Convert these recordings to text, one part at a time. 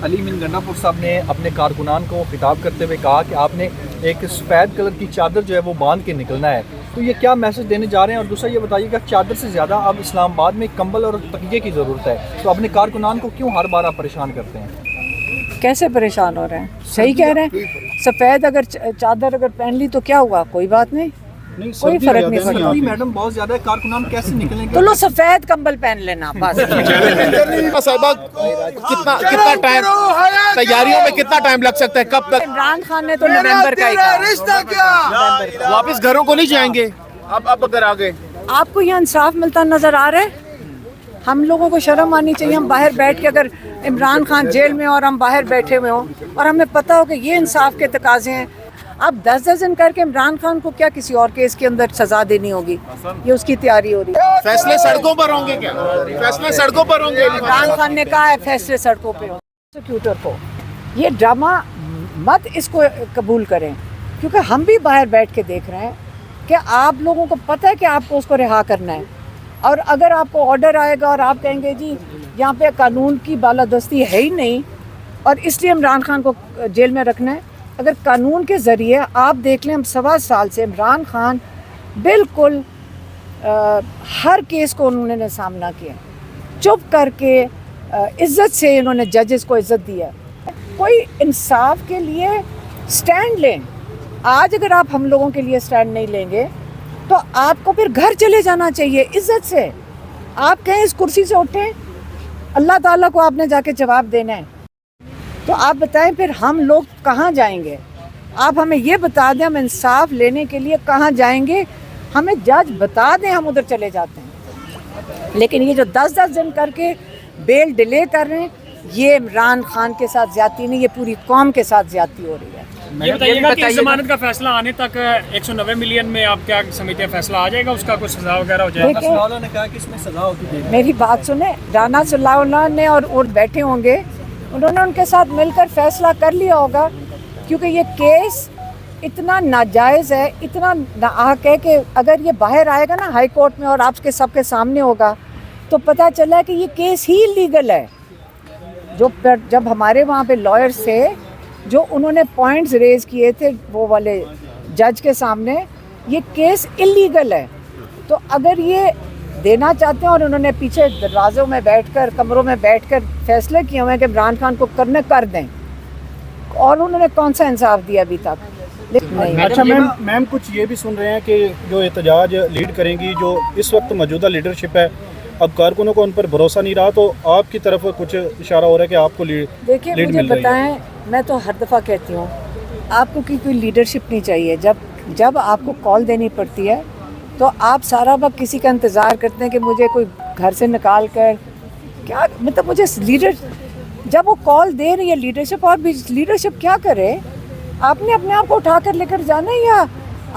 علی امین گنڈا پور صاحب نے اپنے کارکنان کو خطاب کرتے ہوئے کہا کہ آپ نے ایک سفید کلر کی چادر جو ہے وہ باندھ کے نکلنا ہے، تو یہ کیا میسج دینے جا رہے ہیں؟ اور دوسرا یہ بتائیے کہ چادر سے زیادہ اب اسلام آباد میں کمبل اور تکیے کی ضرورت ہے، تو اپنے کارکنان کو کیوں ہر بار آپ پریشان کرتے ہیں؟ کیسے پریشان ہو رہے ہیں؟ صحیح کہہ رہے ہیں، سفید اگر چادر اگر پہن لی تو کیا ہوا، کوئی بات نہیں، کوئی فرق نہیں پڑتا۔ میڈم بہت زیادہ ہے، کارکنان کیسے نکلیں گے؟ تو لو سفید کمبل پہن لینا بس۔ کتنا ٹائم تیاریوں میں کتنا ٹائم لگ سکتا ہے؟ کب تک؟ عمران خان نے تو نومبر کا ہی کہا۔ واپس گھروں کو نہیں جائیں گے اب اگر آگے؟ آپ کو یہ انصاف ملتا نظر آ رہا ہے؟ ہم لوگوں کو شرم آنی چاہیے، ہم باہر بیٹھ کے اگر عمران خان جیل میں اور ہم باہر بیٹھے ہوئے ہوں اور ہمیں پتہ ہو کہ یہ انصاف کے تقاضے ہیں، اب 10 دن کر کے عمران خان کو کیا کسی اور کیس کے اندر سزا دینی ہوگی؟ یہ اس کی تیاری ہو رہی ہے۔ فیصلے سڑکوں پر ہوں گے؟ کیا فیصلے سڑکوں پر ہوں گے؟ عمران خان نے کہا ہے فیصلے سڑکوں پہ ہوں۔ پروسیکیوٹر کو یہ ڈرامہ مت اس کو قبول کریں، کیونکہ ہم بھی باہر بیٹھ کے دیکھ رہے ہیں کہ آپ لوگوں کو پتہ ہے کہ آپ کو اس کو رہا کرنا ہے، اور اگر آپ کو آرڈر آئے گا اور آپ کہیں گے جی یہاں پہ قانون کی بالادستی ہے ہی نہیں اور اس لیے عمران خان کو جیل میں رکھنا ہے، اگر قانون کے ذریعے آپ دیکھ لیں، ہم 1.25 سال سے عمران خان بالکل ہر کیس کو انہوں نے سامنا کیا، چپ کر کے عزت سے انہوں نے ججز کو عزت دیا۔ کوئی انصاف کے لیے سٹینڈ لیں۔ آج اگر آپ ہم لوگوں کے لیے سٹینڈ نہیں لیں گے تو آپ کو پھر گھر چلے جانا چاہیے عزت سے۔ آپ کہیں اس کرسی سے اٹھیں، اللہ تعالیٰ کو آپ نے جا کے جواب دینا ہے، تو آپ بتائیں پھر ہم لوگ کہاں جائیں گے؟ آپ ہمیں یہ بتا دیں ہم انصاف لینے کے لیے کہاں جائیں گے، ہمیں جج بتا دیں، ہم ادھر چلے جاتے ہیں۔ لیکن یہ جو 10 دن کر کے بیل ڈیلے کر رہے ہیں، یہ عمران خان کے ساتھ زیادتی نہیں، یہ پوری قوم کے ساتھ زیادتی ہو رہی ہے۔ یہ بتائیے گا کہ ضمانت کا فیصلہ آنے تک 190 ملین میں آپ کیا سمجھتے ہیں فیصلہ آ جائے گا، اس کا کوئی سزا وغیرہ ہو جائے گا؟ اللہ نے کہا کہ اس میں سزا ہوتی ہے۔ میری بات سنیں، رانا صلی اللہ نے اور بیٹھے ہوں گے، انہوں نے ان کے ساتھ مل کر فیصلہ کر لیا ہوگا، کیونکہ یہ کیس اتنا ناجائز ہے، اتنا ناحق ہے کہ اگر یہ باہر آئے گا نا ہائی کورٹ میں اور آپ کے سب کے سامنے ہوگا تو پتہ چلا کہ یہ کیس ہی لیگل ہے۔ جب ہمارے وہاں پہ لائرز تھے جو انہوں نے پوائنٹس ریز کیے تھے وہ والے جج کے سامنے، یہ کیس اللیگل ہے، تو اگر یہ دینا چاہتے ہیں اور انہوں نے پیچھے دروازوں میں بیٹھ کر کمروں میں بیٹھ کر فیصلے کیے ہوئے ہیں کہ عمران خان کو کرنے کر دیں، اور انہوں نے کون سا انصاف دیا ابھی تک؟ نہیں۔ اچھا میم کچھ یہ بھی سن رہے ہیں کہ جو احتجاج لیڈ کریں گی جو اس وقت موجودہ لیڈرشپ ہے، اب کارکنوں کو ان پر بھروسہ نہیں رہا، تو آپ کی طرف کچھ اشارہ ہو رہا ہے کہ آپ کو لیڈ دیکھیں مل مجھے رہی ہے؟ بتائیں، میں تو ہر دفعہ کہتی ہوں آپ کو کوئی لیڈرشپ نہیں چاہیے، جب آپ کو کال دینی پڑتی ہے تو آپ سارا وقت کسی کا انتظار کرتے ہیں کہ مجھے کوئی گھر سے نکال کر کیا، مطلب مجھے لیڈر جب وہ کال دے رہی ہے لیڈرشپ، اور بھی لیڈرشپ کیا کرے؟ آپ نے اپنے آپ کو اٹھا کر لے کر جانا ہے یا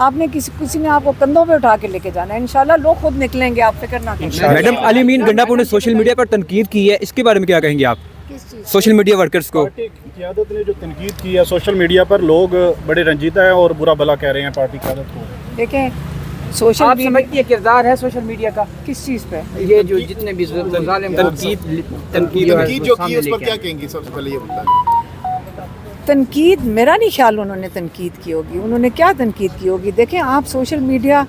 آپ نے کسی نے آپ کو کندھوں پہ اٹھا کے لے کے جانا ہے؟ انشاءاللہ لوگ خود نکلیں گے، آپ فکر نہ کریں۔ میڈم علی امین گنڈا پور نے سوشل میڈیا پر تنقید کی ہے، اس کے بارے میں کیا کہیں گے آپ؟ سوشل میڈیا ورکرز کو پارٹی قیادت نے جو تنقید کی ہے سوشل میڈیا پر، لوگ بڑے رنجیدہ ہیں اور برا بھلا کہہ رہے ہیں پارٹی قیادت کو۔ دیکھیں سوشل آپ سمجھتی ہے کردار ہے سوشل میڈیا کا کس چیز پہ؟ یہ جو جتنے بھی ظالم تنقید جو کی اس پر کیا کہیں گی؟ سب سے پہلے یہ بتائیں۔ تنقید میرا نہیں خیال انہوں نے تنقید کی ہوگی، انہوں نے کیا تنقید کی ہوگی؟ دیکھیں آپ سوشل میڈیا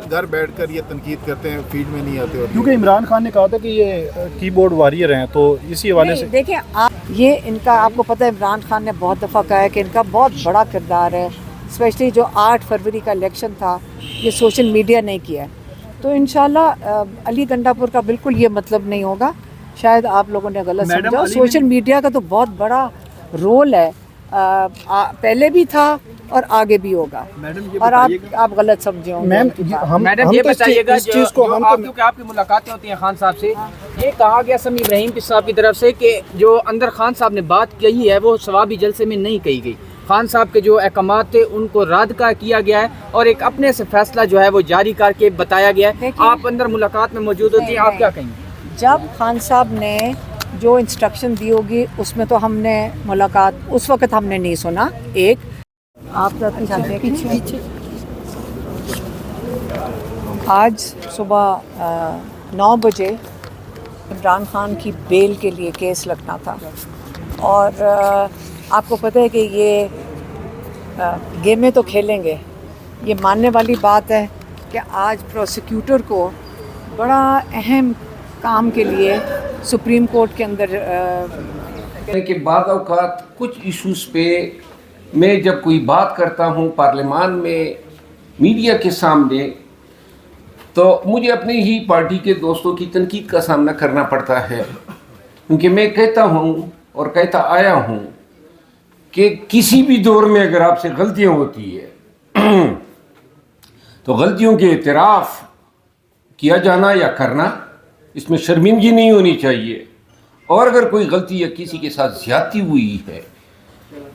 گھر بیٹھ کر یہ تنقید کرتے ہیں، فیلڈ میں نہیں آتے، کیونکہ عمران خان نے کہا تھا کہ یہ کی بورڈ واریر ہیں، تو اسی حوالے سے دیکھیں یہ ان کا آپ کو پتہ ہے عمران خان نے بہت دفعہ کہا ہے کہ ان کا بہت بڑا کردار ہے، اسپیشلی جو 8 فروری کا الیکشن تھا یہ سوشل میڈیا نے کیا ہے، تو انشاءاللہ علی گنڈا پور کا بالکل یہ مطلب نہیں ہوگا، شاید آپ لوگوں نے غلط سمجھا۔ سوشل میڈیا کا تو بہت بڑا رول ہے، پہلے بھی تھا اور آگے بھی ہوگا، اور آپ غلط سمجھے ہوں گے۔ میڈم یہ بتائیے گا کیونکہ آپ کی ملاقاتیں ہوتی ہیں خان صاحب سے، یہ کہا گیا سمیع ابراہیم صاحب کی طرف سے کہ جو اندر خان صاحب نے بات کہی ہے وہ ثوابی جلسے میں نہیں کہی گئی، خان صاحب کے جو احکامات تھے ان کو رد کیا گیا ہے اور ایک اپنے سے فیصلہ جو ہے وہ جاری کر کے بتایا گیا ہے۔ آپ اندر ملاقات میں موجود ہوتی ہیں، آپ کیا کہیں گے؟ جب خان صاحب نے جو انسٹرکشن دی ہوگی اس میں تو ہم نے ملاقات اس وقت ہم نے نہیں سنا۔ ایک آپ پیچھے آج صبح 9 بجے عمران خان کی بیل کے لیے کیس لگنا تھا، اور آپ کو پتہ ہے کہ یہ گیمیں تو کھیلیں گے. یہ ماننے والی بات ہے کہ آج پروسیکیوٹر کو بڑا اہم کام کے لیے سپریم کورٹ کے اندر کہ بعض اوقات کچھ ایشوز پہ میں جب کوئی بات کرتا ہوں پارلیمان میں میڈیا کے سامنے تو مجھے اپنی ہی پارٹی کے دوستوں کی تنقید کا سامنا کرنا پڑتا ہے، کیونکہ میں کہتا ہوں اور کہتا آیا ہوں کہ کسی بھی دور میں اگر آپ سے غلطیاں ہوتی ہے تو غلطیوں کے اعتراف کیا جانا یا کرنا، اس میں شرمندگی نہیں ہونی چاہیے. اور اگر کوئی غلطی یا کسی کے ساتھ زیادتی ہوئی ہے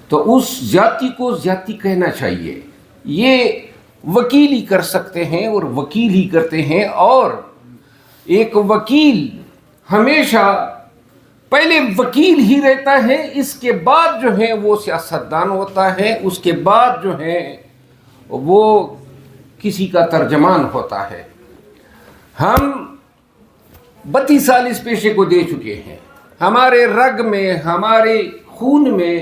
تو اس زیادتی کو زیادتی کہنا چاہیے. یہ وکیل ہی کر سکتے ہیں اور وکیل ہی کرتے ہیں. اور ایک وکیل ہمیشہ پہلے وکیل ہی رہتا ہے، اس کے بعد جو ہے وہ سیاستدان ہوتا ہے، اس کے بعد جو ہے وہ کسی کا ترجمان ہوتا ہے. ہم 32 سال اس پیشے کو دے چکے ہیں، ہمارے رگ میں ہمارے خون میں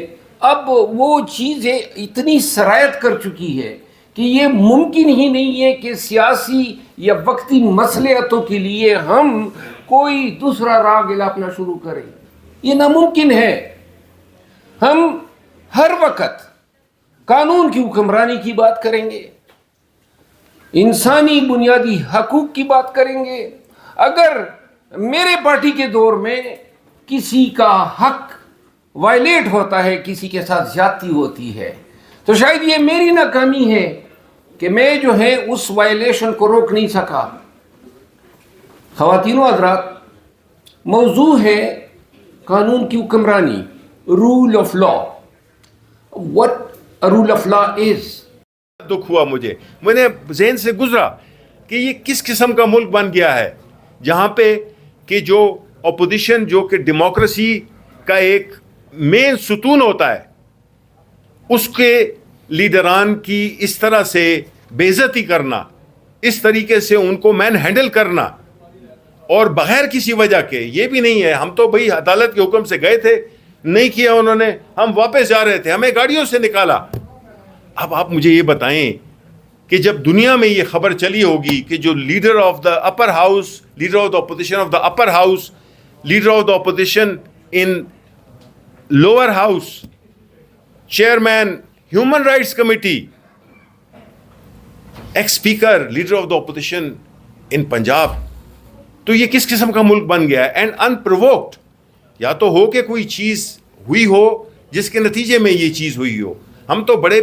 اب وہ چیزیں اتنی سرایت کر چکی ہے کہ یہ ممکن ہی نہیں ہے کہ سیاسی یا وقتی مصلحتوں کے لیے ہم کوئی دوسرا راگ الاپنا شروع کریں. یہ ناممکن ہے. ہم ہر وقت قانون کی حکمرانی کی بات کریں گے، انسانی بنیادی حقوق کی بات کریں گے. اگر میرے پارٹی کے دور میں کسی کا حق وائلیٹ ہوتا ہے، کسی کے ساتھ زیادتی ہوتی ہے، تو شاید یہ میری ناکامی ہے کہ میں جو ہے اس وائلیشن کو روک نہیں سکا. خواتین و حضرات، موضوع ہے قانون کی حکمرانی، rule of law. What rule of law is. دکھ ہوا میں نے ذہن سے گزرا کہ یہ کس قسم کا ملک بن گیا ہے جہاں پہ کہ جو اپوزیشن جو کہ ڈیموکریسی کا ایک مین ستون ہوتا ہے، اس کے لیڈران کی اس طرح سے بے عزتی کرنا، اس طریقے سے ان کو مین ہینڈل کرنا، اور بغیر کسی وجہ کے. یہ بھی نہیں ہے ہم تو بھئی عدالت کے حکم سے گئے تھے، نہیں کیا انہوں نے، ہم واپس جا رہے تھے، ہمیں گاڑیوں سے نکالا. اب آپ مجھے یہ بتائیں کہ جب دنیا میں یہ خبر چلی ہوگی کہ جو leader of the upper house, leader of the opposition of the upper house, leader of the opposition in lower house, chairman human rights committee, x speaker, leader of the opposition ان پنجاب، تو یہ کس قسم کا ملک بن گیا ہے. اینڈ انپرووکڈ. یا تو ہو کہ کوئی چیز ہوئی ہو جس کے نتیجے میں یہ چیز ہوئی ہو. ہم تو بڑے